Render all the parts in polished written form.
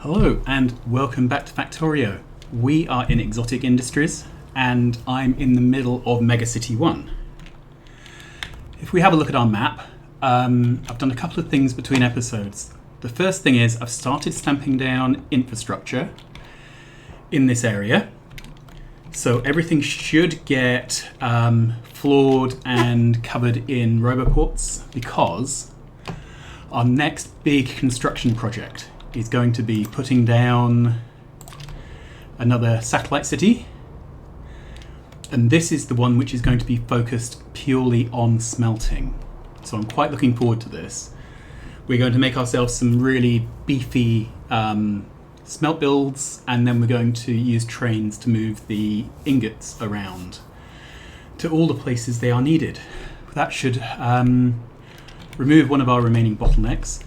Hello and welcome back to Factorio. We are in Exotic Industries and I'm in the middle of Megacity 1. If we have a look at our map, I've done a couple of things between episodes. The first thing is I've started stamping down infrastructure in this area. So everything should get floored and covered in roboports because our next big construction project is going to be putting down another satellite city. And this is the one which is going to be focused purely on smelting. So I'm quite looking forward to this. We're going to make ourselves some really beefy smelt builds, and then we're going to use trains to move the ingots around to all the places they are needed. That should remove one of our remaining bottlenecks.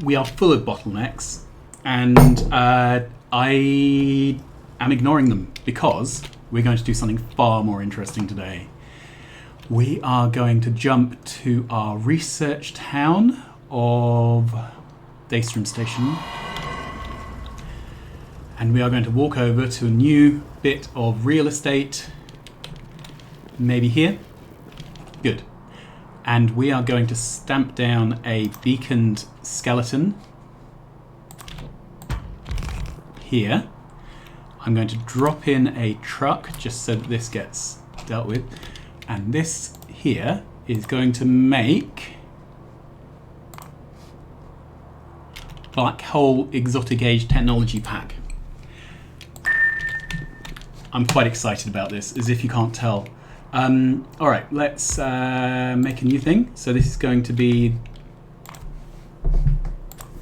We are full of bottlenecks, and I am ignoring them because we're going to do something far more interesting today. We are going to jump to our research town of Daystrom Station, and we are going to walk over to a new bit of real estate, maybe here. Good. And we are going to stamp down a beaconed skeleton here. I'm going to drop in a truck just so that this gets dealt with. And this here is going to make Black Hole Exotic Age Technology Pack. I'm quite excited about this, as if you can't tell. All right, let's make a new thing. So this is going to be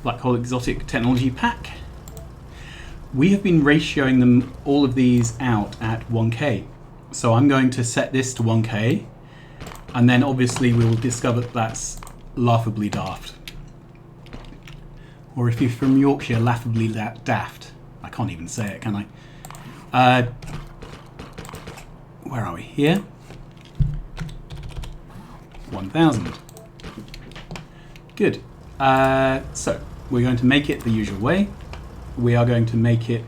Black Hole Exotic Technology Pack. We have been ratioing them, all of these out at 1K. So I'm going to set this to 1K, and then obviously we will discover that that's laughably daft. Or if you're from Yorkshire, laughably daft. I can't even say it, can I? Where are we? Here. 1,000. Good. So we're going to make it the usual way. We are going to make it...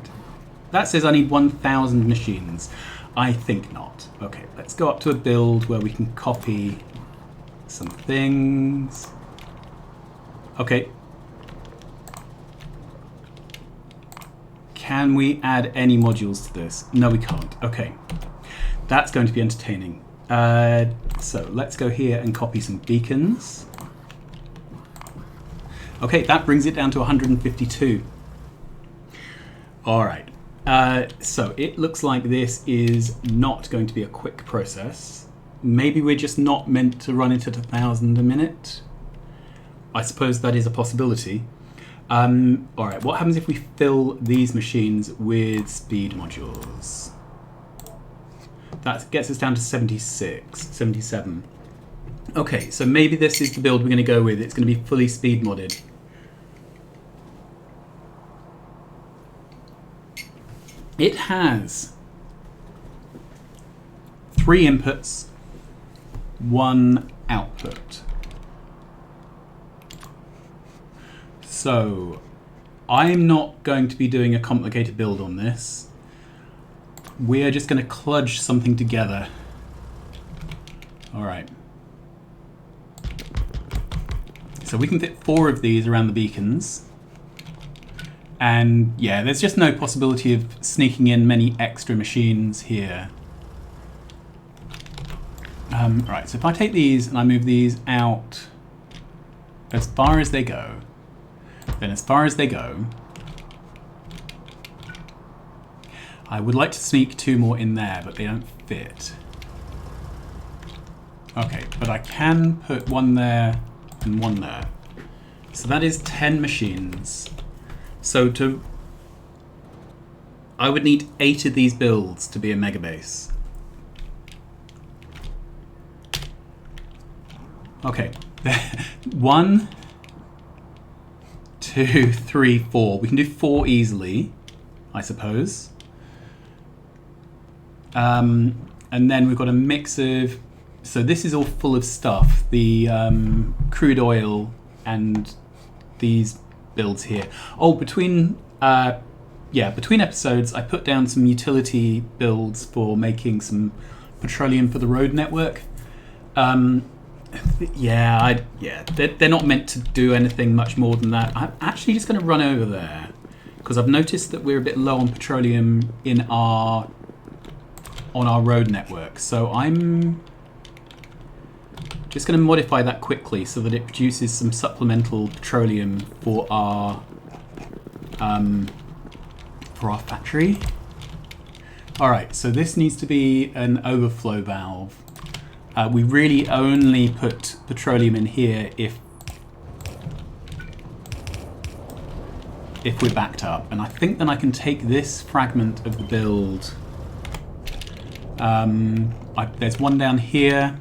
That says I need 1,000 machines. I think not. Okay, let's go up to a build where we can copy some things. Okay. Can we add any modules to this? No, we can't. Okay. That's going to be entertaining. So let's go here and copy some beacons. Okay, that brings it down to 152. All right. So it looks like this is not going to be a quick process. Maybe we're just not meant to run it at 1,000 a minute. I suppose that is a possibility. All right, what happens if we fill these machines with speed modules? That gets us down to 76, 77. Okay, so maybe this is the build we're going to go with. It's going to be fully speed modded. It has 3 inputs, 1 output. So I'm not going to be doing a complicated build on this. We are just going to kludge something together. All right. So we can fit 4 of these around the beacons. And yeah, there's just no possibility of sneaking in many extra machines here. Right, so if I take these and I move these out as far as they go, then as far as they go, I would like to sneak 2 more in there, but they don't fit. Okay, but I can put 1 there and 1 there. So that is 10 machines. So I would need 8 of these builds to be a mega base. Okay, 1, 2, 3, 4. We can do 4 easily, I suppose. And then we've got a mix of... So this is all full of stuff. The crude oil and these builds here. Oh, between yeah, between episodes, I put down some utility builds for making some petroleum for the road network. Yeah, they're not meant to do anything much more than that. I'm actually just going to run over there because I've noticed that we're a bit low on petroleum on our road network. So I'm just going to modify that quickly so that it produces some supplemental petroleum for our factory. All right, so this needs to be an overflow valve. We really only put petroleum in here if we're backed up. And I think then I can take this fragment of the build. There's one down here.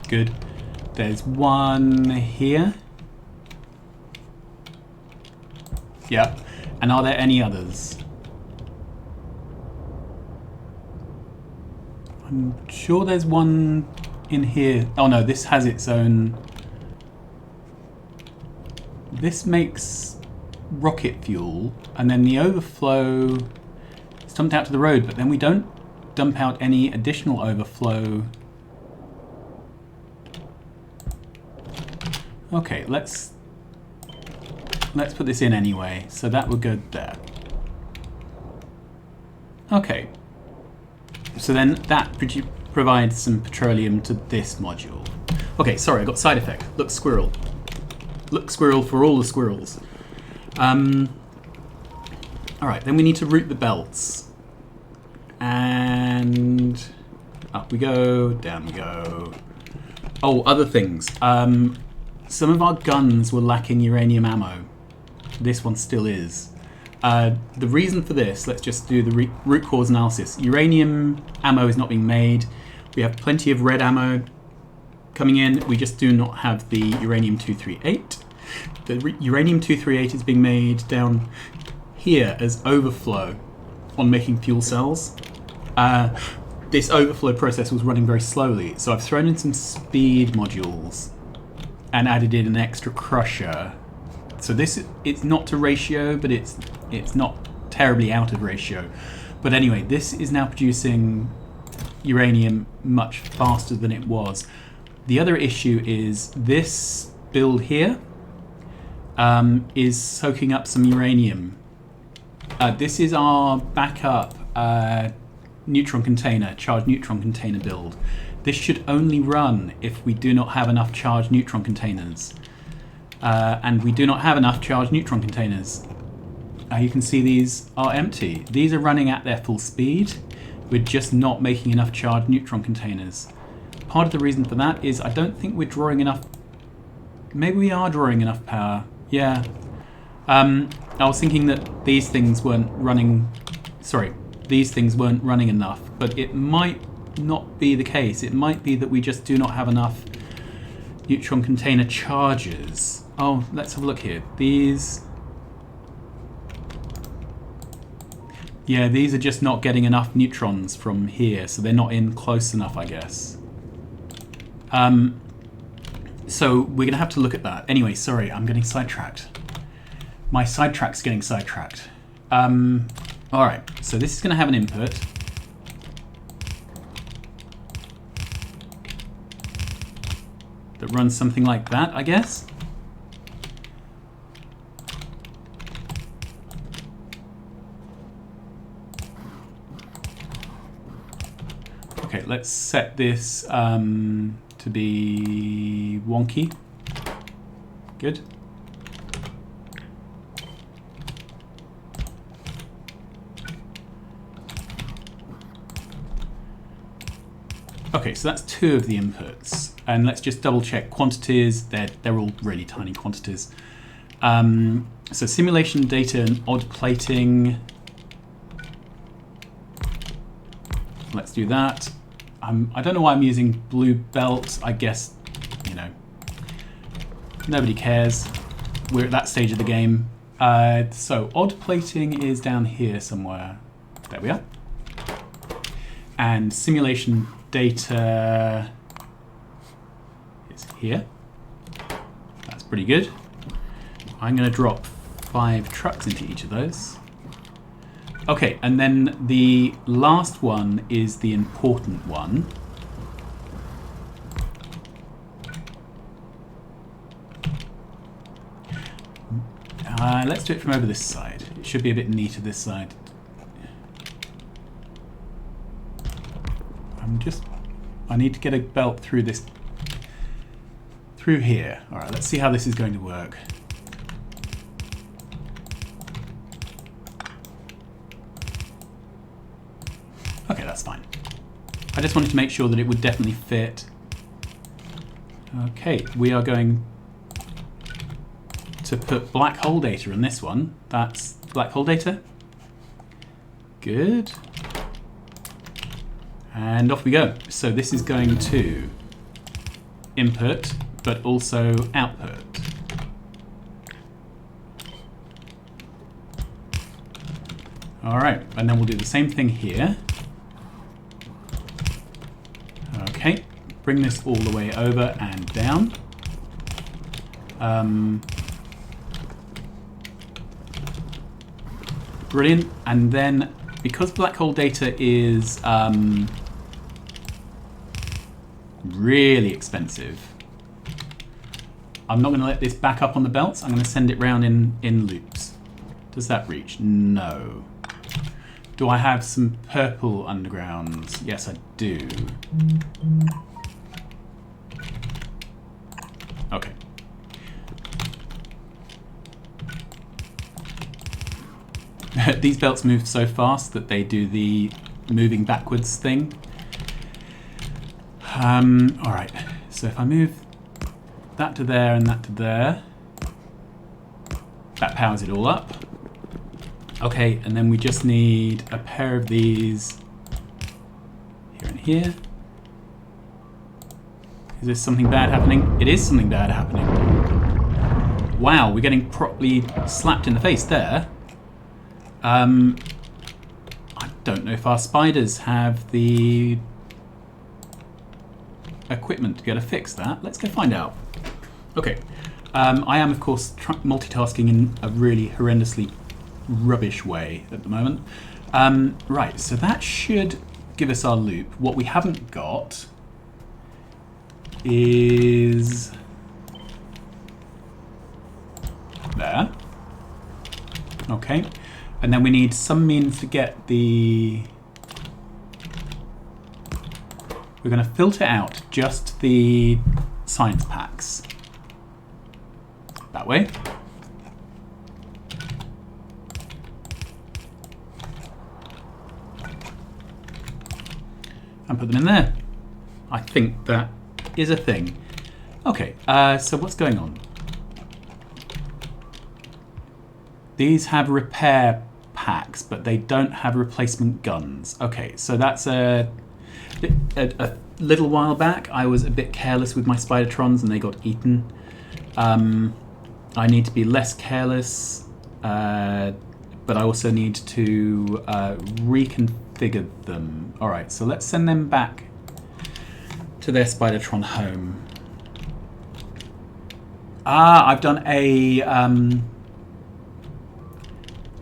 Good. There's one here. Yep. And are there any others? I'm sure there's one in here. Oh no, this has its own. This makes rocket fuel, and then the overflow is dumped out to the road, but then we don't dump out any additional overflow. Okay, let's put this in anyway. So that would go there. Okay. So then that provides some petroleum to this module. Okay, sorry, I got side effect. Look, squirrel. Look, squirrel for all the squirrels. All right, then we need to route the belts. And up we go, down we go. Oh, other things. Some of our guns were lacking uranium ammo. This one still is. The reason for this, let's just do the root cause analysis. Uranium ammo is not being made. We have plenty of red ammo coming in. We just do not have the uranium-238. The uranium-238 is being made down here as overflow on making fuel cells. This overflow process was running very slowly, so I've thrown in some speed modules and added in an extra crusher. So this, it's not to ratio, but it's not terribly out of ratio. But anyway, this is now producing uranium much faster than it was. The other issue is this build here is soaking up some uranium. This is our backup neutron container, charged neutron container build. This should only run if we do not have enough charged neutron containers. And we do not have enough charged neutron containers. You can see these are empty. These are running at their full speed. We're just not making enough charged neutron containers. Part of the reason for that is I don't think we're drawing enough. Maybe we are drawing enough power. Yeah. I was thinking that these things weren't running. Sorry, these things weren't running enough. But it might not be the case. It might be that we just do not have enough neutron container charges. Oh, let's have a look here. These... Yeah, these are just not getting enough neutrons from here, so they're not in close enough, I guess. So we're going to have to look at that. Anyway, sorry, I'm getting sidetracked. My sidetrack's getting sidetracked. Alright, so this is going to have an input. That runs something like that, I guess. Okay, let's set this to be wonky. Good. Okay, so that's two of the inputs. And let's just double check quantities. They're all really tiny quantities. So simulation data and odd plating. Let's do that. I don't know why I'm using blue belt. I guess, you know, nobody cares. We're at that stage of the game. So odd plating is down here somewhere. There we are. And simulation data is here. That's pretty good. I'm going to drop 5 trucks into each of those. Okay, and then the last one is the important one. Let's do it from over this side. It should be a bit neater this side. I need to get a belt through this, through here. All right, let's see how this is going to work. Okay, that's fine. I just wanted to make sure that it would definitely fit. Okay, we are going to put black hole data in this one. That's black hole data. Good. And off we go. So this is going to input, but also output. All right, and then we'll do the same thing here. Okay, bring this all the way over and down. Brilliant. And then because black hole data is really expensive, I'm not going to let this back up on the belts. I'm going to send it round in loops. Does that reach? No. Do I have some purple undergrounds? Yes, I do. Okay. These belts move so fast that they do the moving backwards thing. Alright, so if I move that to there and that to there, that powers it all up. Okay, and then we just need a pair of these here and here. Is this something bad happening? It is something bad happening. Wow, we're getting properly slapped in the face there. I don't know if our spiders have the equipment to be able to fix that. Let's go find out. Okay, I am of course multitasking in a really horrendously rubbish way at the moment. Right, so that should give us our loop. What we haven't got is there. Okay, and then we need some means to get the... We're going to filter out just the science packs. That way. And put them in there. I think that is a thing. Okay, so what's going on? These have repair packs, but they don't have replacement guns. Okay, so that's a little while back, I was a bit careless with my Spidertrons and they got eaten. I need to be less careless, but I also need to reconfigure them. All right, so let's send them back to their Spidertron home. Ah, I've done a...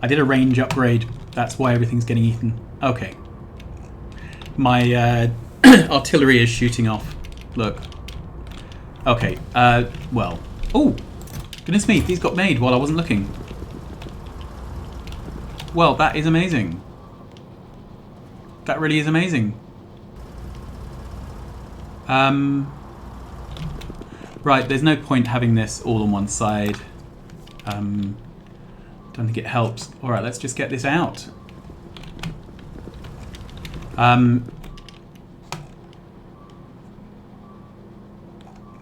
I did a range upgrade. That's why everything's getting eaten. Okay. My artillery is shooting off. Look. Okay, well. Oh! Goodness me, these got made while I wasn't looking. Well, that is amazing. That really is amazing. Right, there's no point having this all on one side. Don't think it helps. Alright, let's just get this out.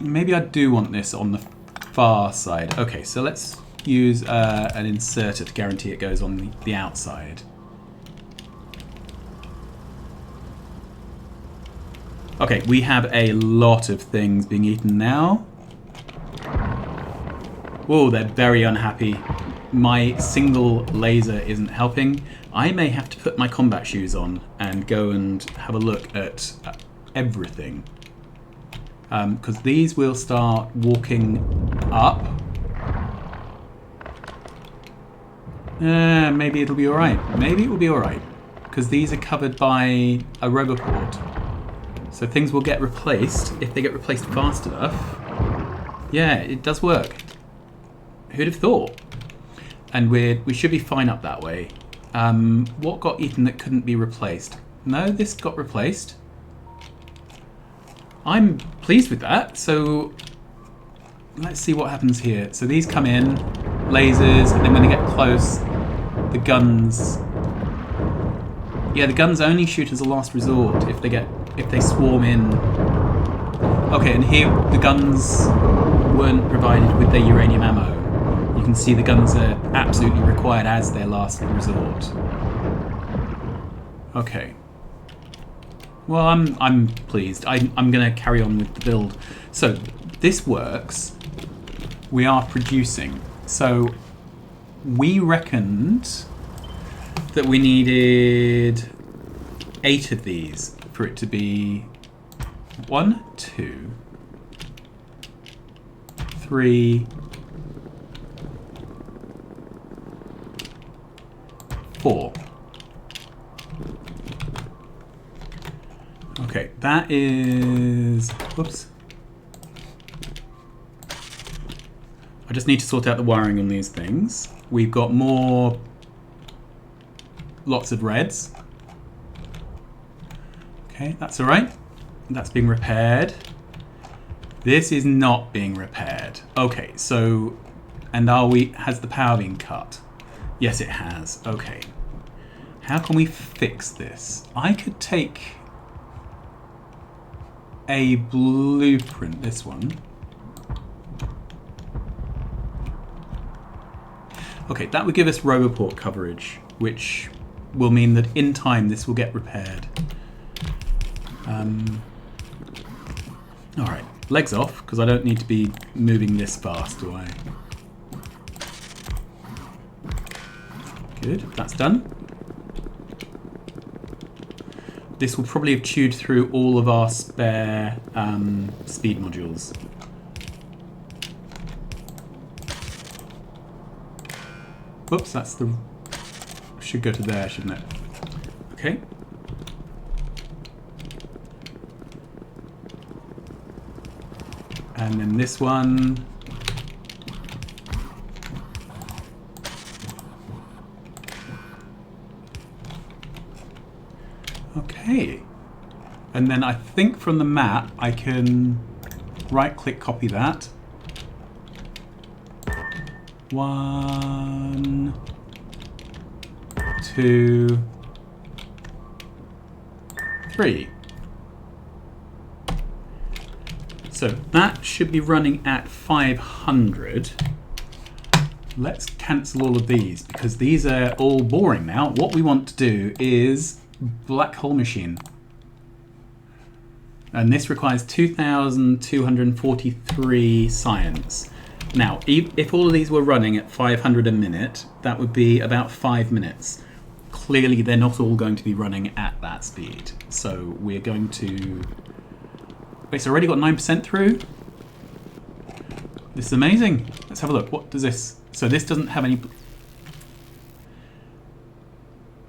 Maybe I do want this on the far side. Okay, so let's use an inserter to guarantee it goes on the outside. Okay, we have a lot of things being eaten now. Whoa, they're very unhappy. My single laser isn't helping. I may have to put my combat shoes on and go and have a look at everything. Because these will start walking up. Maybe it'll be alright. Maybe it will be alright. Because these are covered by a roboport. So things will get replaced if they get replaced fast enough. Yeah, it does work. Who'd have thought? And we should be fine up that way. What got eaten that couldn't be replaced? No, this got replaced. I'm pleased with that. So let's see what happens here. So these come in, lasers, and then when they get close, the guns. Yeah, the guns only shoot as a last resort if they swarm in. Okay, and here the guns weren't provided with their uranium ammo. You can see the guns are absolutely required as their last resort. Okay. Well, I'm pleased. I'm going to carry on with the build. So this works. We are producing. So we reckoned that we needed 8 of these for it to be 1, 2, 3, 4. Okay, that is... Whoops. I just need to sort out the wiring on these things. We've got more... Lots of reds. Okay, that's alright. That's being repaired. This is not being repaired. Okay, so... And has the power been cut? Yes, it has. Okay. How can we fix this? I could take a blueprint, this one. Okay, that would give us roboport coverage, which will mean that in time this will get repaired. Alright, legs off, because I don't need to be moving this fast, do I? Good, that's done. This will probably have chewed through all of our spare speed modules. Whoops, that's the... Should go to there, shouldn't it? Okay. And then this one. Okay. And then I think from the map I can right-click copy that. 1, 2, 3. So that should be running at 500. Let's cancel all of these because these are all boring now. What we want to do is black hole machine. And this requires 2,243 science. Now, if all of these were running at 500 a minute, that would be about 5 minutes. Clearly, they're not all going to be running at that speed. So we're going to... Wait, it's already got 9% through? This is amazing. Let's have a look. What does this... So this doesn't have any...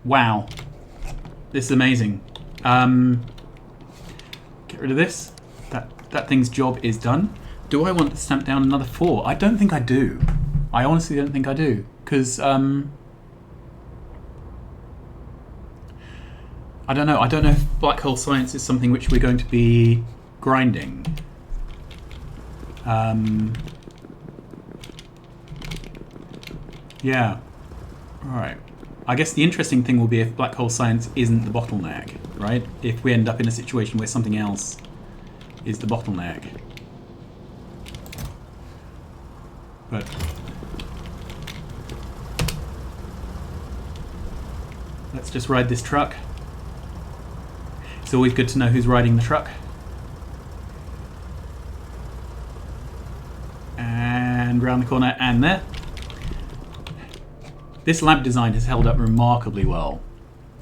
Wow. This is amazing. Get rid of this. That thing's job is done. Do I want to stamp down another 4? I don't think I do. I honestly don't think I do. Because, I don't know. I don't know if black hole science is something which we're going to be grinding. Yeah. Alright. I guess the interesting thing will be if black hole science isn't the bottleneck, right? If we end up in a situation where something else is the bottleneck. But let's just ride this truck. It's always good to know who's riding the truck. And round the corner and there. This lab design has held up remarkably well.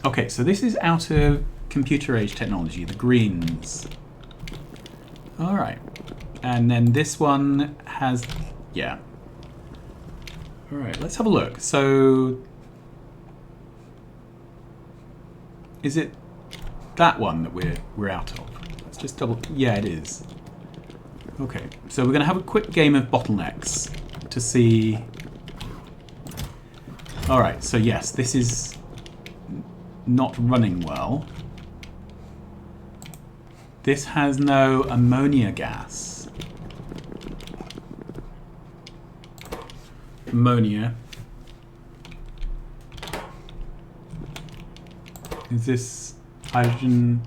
Okay, so this is out of computer age technology, the greens. All right. And then this one has, yeah. All right, let's have a look. So Is it that one that we're out of? Let's just double. Yeah, it is. Okay, so we're going to have a quick game of bottlenecks to see. All right, so yes, this is not running well. This has no ammonia gas. Ammonia. Is this hydrogen?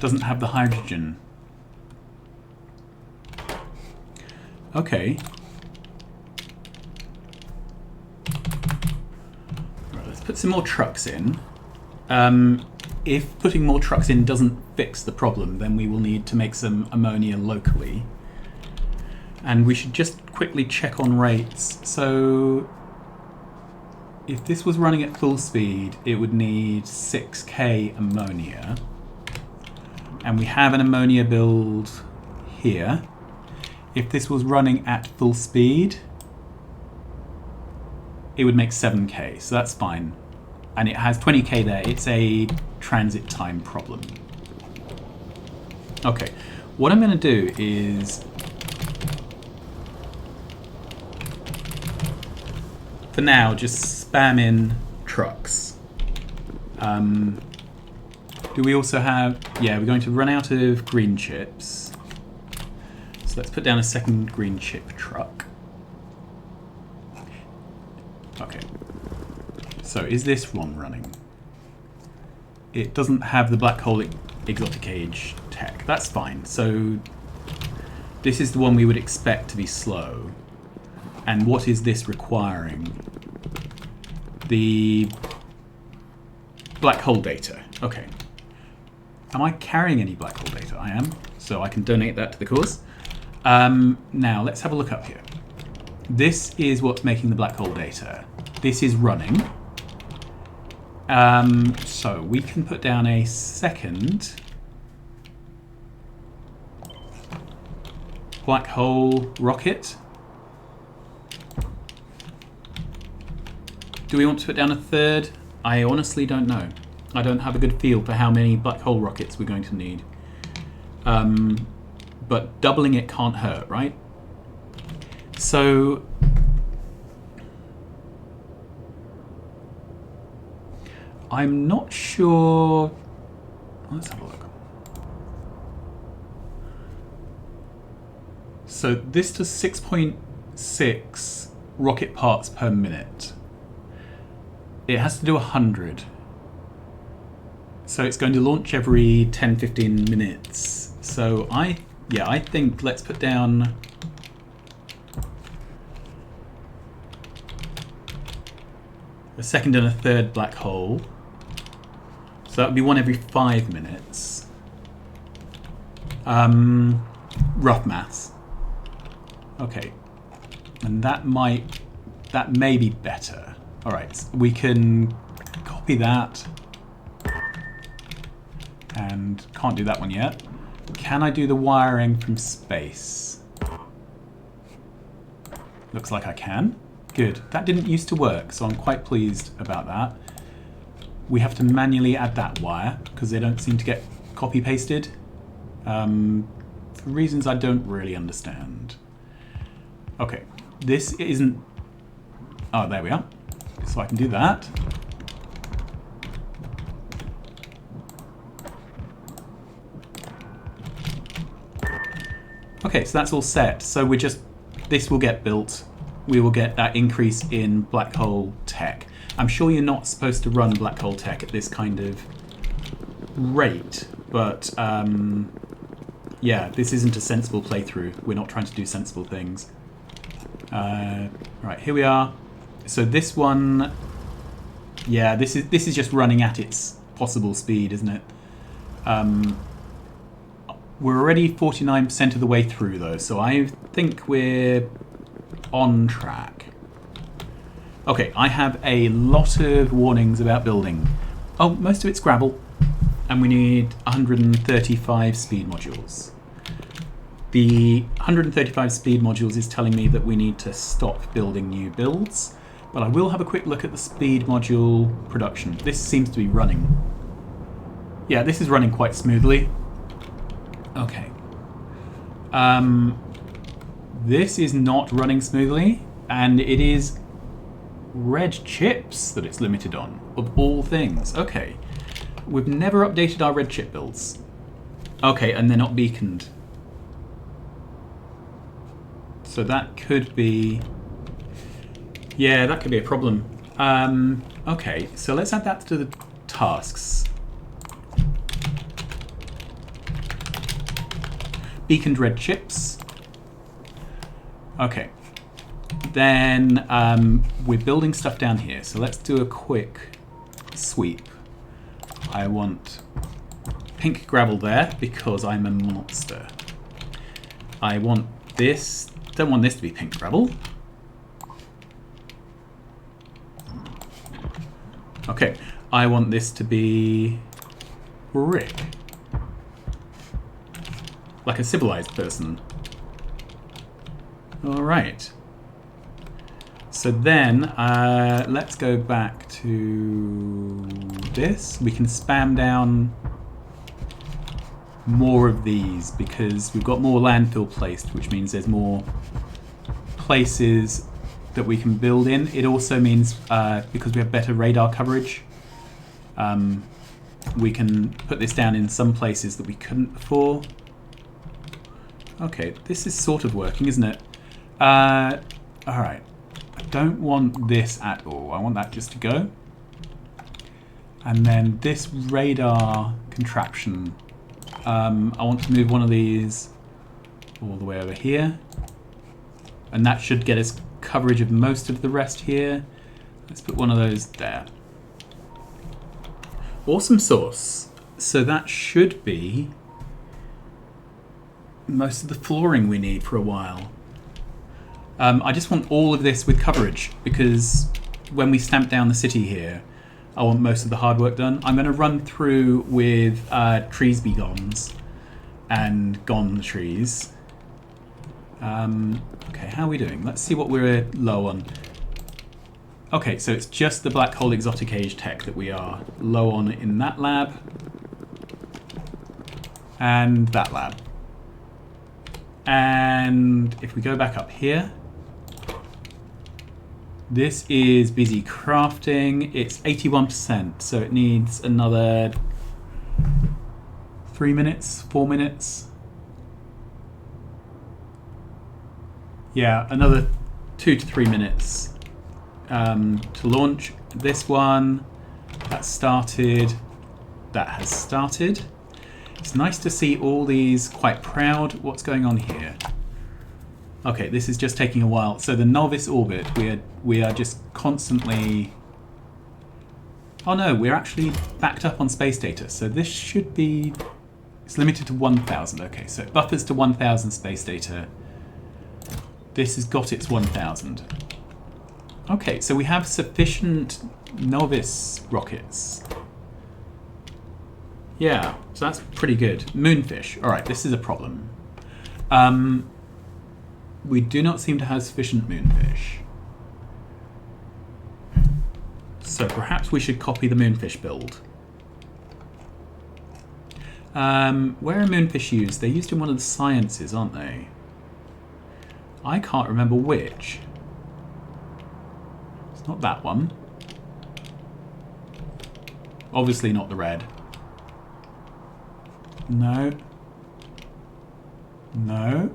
Doesn't have the hydrogen. Okay. Right, let's put some more trucks in. If putting more trucks in doesn't fix the problem, then we will need to make some ammonia locally. And we should just quickly check on rates. So if this was running at full speed, it would need 6k ammonia. And we have an ammonia build here. If this was running at full speed, it would make 7k, so that's fine. And it has 20k there. It's a transit time problem. Okay, what I'm going to do is, for now, just spam in trucks. Do we also have... Yeah, we're going to run out of green chips. So let's put down a second green chip truck. Okay. So is this one running? It doesn't have the black hole exotic age tech. That's fine. So this is the one we would expect to be slow. And what is this requiring? The black hole data. Okay. Am I carrying any black hole data? I am. So I can donate that to the cause. Now let's have a look up here. This is what's making the black hole data. This is running. So we can put down a second black hole rocket. Do we want to put down a third? I honestly don't know. I don't have a good feel for how many black hole rockets we're going to need. But doubling it can't hurt, right? So I'm not sure. Let's have a look. So this does 6.6 rocket parts per minute. It has to do 100. So it's going to launch every 10-15 minutes. So I think let's put down a second and a third black hole. So that would be one every 5 minutes. Rough maths. Okay. And that may be better. All right, we can copy that. And can't do that one yet. Can I do the wiring from space? Looks like I can. Good. That didn't used to work, so I'm quite pleased about that. We have to manually add that wire because they don't seem to get copy-pasted for reasons I don't really understand. Okay, this isn't... Oh, there we are. So I can do that. Okay, so that's all set. So we're just... This will get built. We will get that increase in black hole tech. I'm sure you're not supposed to run black hole tech at this kind of rate, but yeah, this isn't a sensible playthrough. We're not trying to do sensible things. Right, here we are. So this one, yeah, this is just running at its possible speed, isn't it? We're already 49% of the way through though, so I think we're on track. Okay, I have a lot of warnings about building. Oh, most of it's gravel, and we need 135 speed modules. The 135 speed modules is telling me that we need to stop building new builds But I will have a quick look at the speed module production. This seems to be running. Yeah, this is running quite smoothly. Okay. This is not running smoothly, and it is red chips that it's limited on, of all things. Okay. We've never updated our red chip builds. Okay, and they're not beaconed. So that could be... Yeah, that could be a problem. Okay, so let's add that to the tasks. Beaconed red chips. Okay. Then we're building stuff down here. So let's do a quick sweep. I want pink gravel there because I'm a monster. I want this. Don't want this to be pink gravel. Okay, I want this to be brick. Like a civilized person. Alright. So then, let's go back to this. We can spam down more of these because we've got more landfill placed, which means there's more places that we can build in. It also means, because we have better radar coverage, we can put this down in some places that we couldn't before. Okay, this is sort of working, isn't it? Alright. I don't want this at all. I want that just to go. And then this radar contraption, I want to move one of these all the way over here. And that should get us coverage of most of the rest here. Let's put one of those there. Awesome sauce. So that should be most of the flooring we need for a while. I just want all of this with coverage because when we stamp down the city here, I want most of the hard work done. I'm going to run through with trees be gones and gone trees. Okay, how are we doing? Let's see what we're low on. Okay, so it's just the black hole exotic age tech that we are low on in that lab. And that lab. And if we go back up here, this is busy crafting. It's 81%, so it needs another 3 minutes, 4 minutes. Yeah, another 2 to 3 minutes to launch this one. That started. That has started. It's nice to see all these quite proud. What's going on here? Okay, this is just taking a while. So the novice orbit, we are just constantly... Oh no, we're actually backed up on space data. So this should be... It's limited to 1,000. Okay, so it buffers to 1,000 space data. This has got its 1,000. Okay, so we have sufficient novice rockets. Yeah, so that's pretty good. Moonfish. All right, this is a problem. We do not seem to have sufficient moonfish. So perhaps we should copy the moonfish build. Where are moonfish used? They're used in one of the sciences, aren't they? I can't remember which. It's not that one. Obviously not the red. No. No.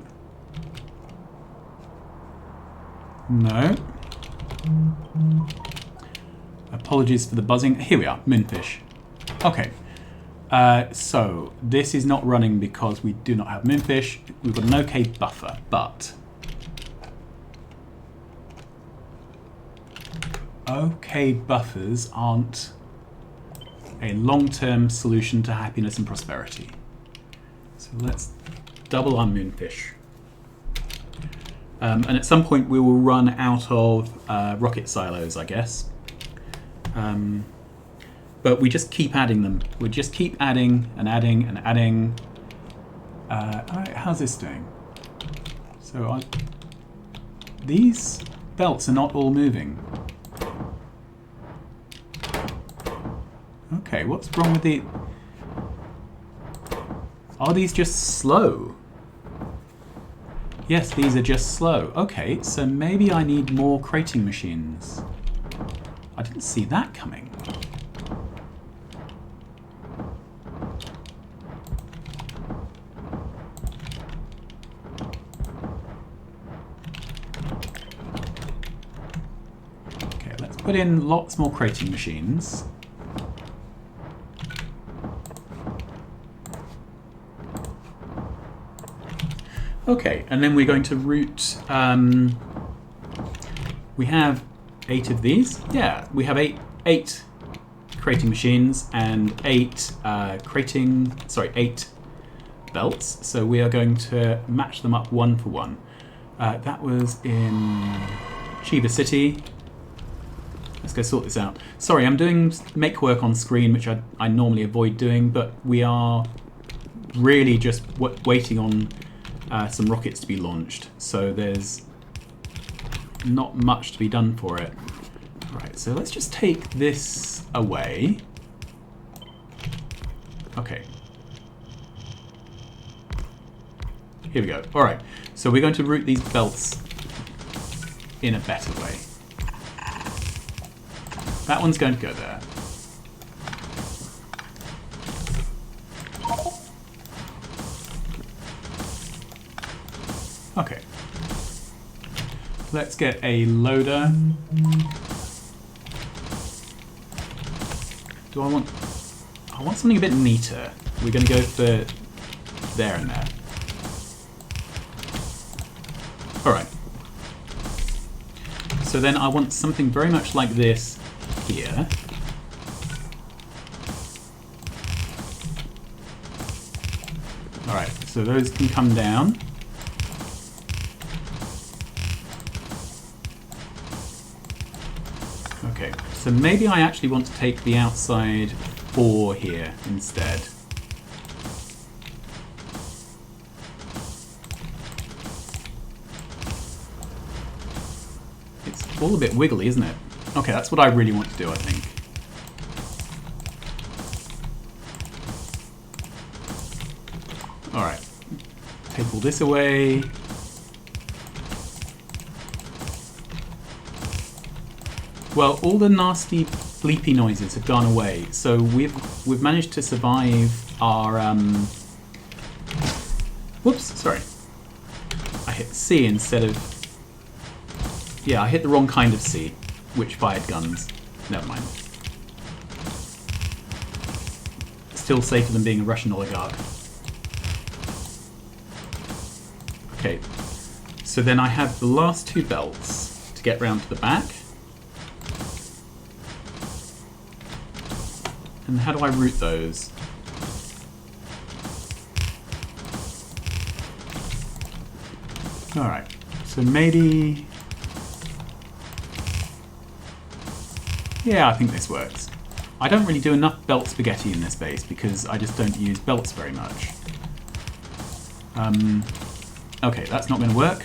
No. Apologies for the buzzing. Here we are, moonfish. Okay. So this is not running because we do not have moonfish. We've got an okay buffer, but okay buffers aren't a long-term solution to happiness and prosperity. So let's double our moonfish. And at some point we will run out of rocket silos, I guess. But we just keep adding them. We just keep adding and adding and adding. All right, how's this doing? So these belts are not all moving. Okay, what's wrong with the... Are these just slow? Yes, these are just slow. Okay, so maybe I need more crating machines. I didn't see that coming. Okay, let's put in lots more crating machines. Okay, and then we're going to route... we have 8 of these. Yeah, we have eight crating machines and 8 8 belts. So we are going to match them up 1 for 1. That was in Chiba City. Let's go sort this out. Sorry, I'm doing make work on screen, which I normally avoid doing, but we are really just waiting on some rockets to be launched, so there's not much to be done for it. Right, so let's just take this away. Okay. Here we go. Alright, so we're going to route these belts in a better way. That one's going to go there. Okay. Let's get a loader. Do I want... I want something a bit neater. We're going to go for there and there. Alright. So then I want something very much like this here. Alright, so those can come down. Okay, so maybe I actually want to take the outside 4 here instead. It's all a bit wiggly, isn't it? Okay, that's what I really want to do, I think. Alright, take all this away. Well, all the nasty bleepy noises have gone away, so we've managed to survive our whoops, sorry. I hit C instead of... Yeah, I hit the wrong kind of C, which fired guns. Never mind. Still safer than being a Russian oligarch. Okay, so then I have the last 2 belts to get round to the back. And how do I route those? Alright, so maybe... Yeah, I think this works. I don't really do enough belt spaghetti in this base because I just don't use belts very much. Okay, that's not going to work.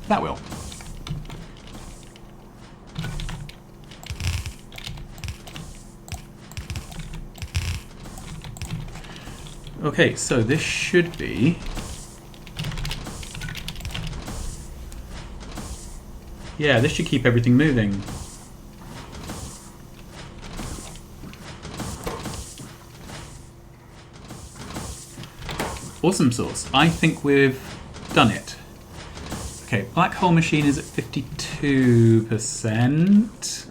That will. Okay, so this should be... Yeah, this should keep everything moving. Awesome sauce. I think we've done it. Okay, black hole machine is at 52%.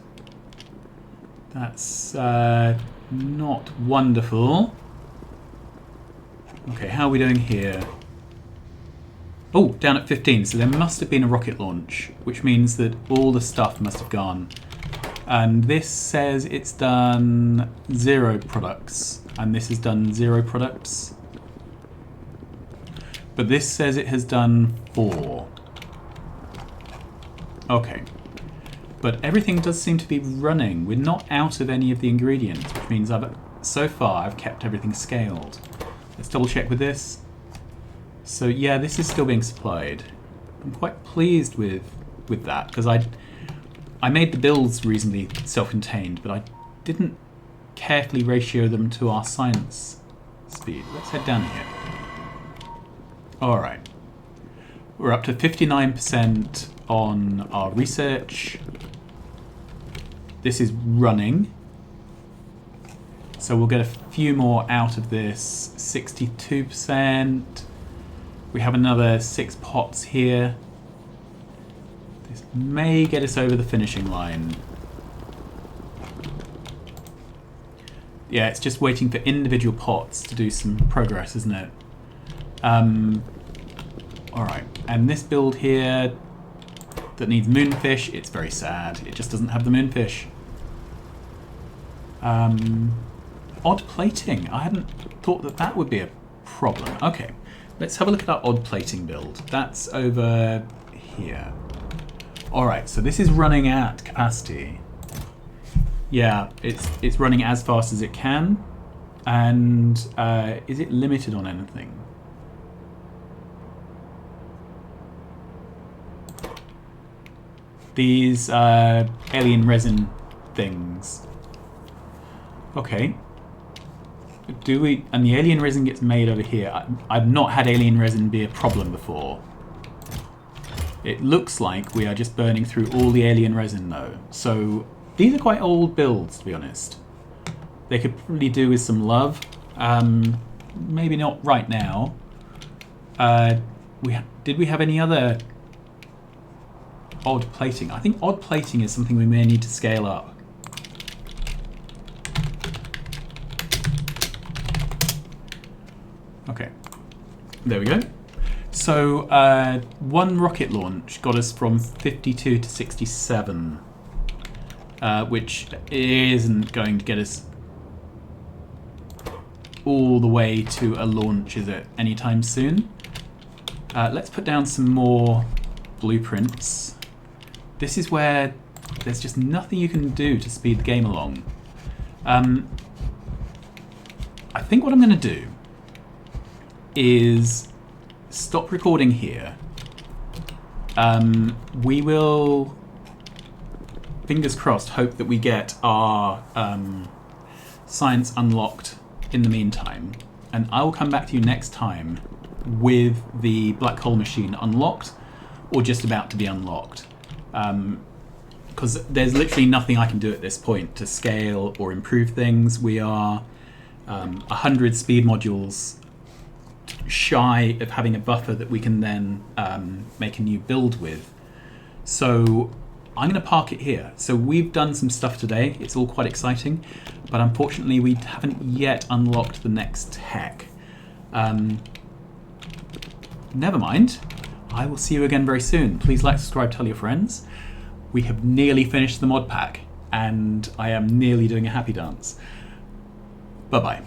That's not wonderful. Okay, how are we doing here? Oh, down at 15, so there must have been a rocket launch, which means that all the stuff must have gone. And this says it's done 0 products, and this has done 0 products. But this says it has done 4. Okay. But everything does seem to be running. We're not out of any of the ingredients, which means so far I've kept everything scaled. Let's double check with this. So yeah, this is still being supplied. I'm quite pleased with that, because I made the builds reasonably self-contained, but I didn't carefully ratio them to our science speed. Let's head down here. All right. We're up to 59% on our research. This is running. So we'll get a few more out of this. 62%. We have another 6 pots here. This may get us over the finishing line. Yeah, it's just waiting for individual pots to do some progress, isn't it? Alright, and this build here that needs moonfish, it's very sad. It just doesn't have the moonfish. Odd plating. I hadn't thought that that would be a problem. Okay, let's have a look at our odd plating build. That's over here. Alright, so this is running at capacity. Yeah, it's running as fast as it can. And is it limited on anything? These alien resin things. Okay. Do we... And the alien resin gets made over here. I've not had alien resin be a problem before. It looks like we are just burning through all the alien resin though. So these are quite old builds, to be honest. They could probably do with some love. Maybe not right now. Did we have any other odd plating? I think odd plating is something we may need to scale up. Okay, there we go. So one rocket launch got us from 52 to 67, which isn't going to get us all the way to a launch, is it, anytime soon? Let's put down some more blueprints. This is where there's just nothing you can do to speed the game along. I think what I'm going to do is stop recording here. We will, fingers crossed, hope that we get our science unlocked in the meantime. And I will come back to you next time with the black hole machine unlocked or just about to be unlocked. Because there's literally nothing I can do at this point to scale or improve things. We are 100 speed modules shy of having a buffer that we can then make a new build with. So I'm going to park it here. So we've done some stuff today. It's all quite exciting, but unfortunately we haven't yet unlocked the next tech. Never mind. I will see you again very soon. Please like, subscribe, tell your friends. We have nearly finished the mod pack and I am nearly doing a happy dance. Bye-bye.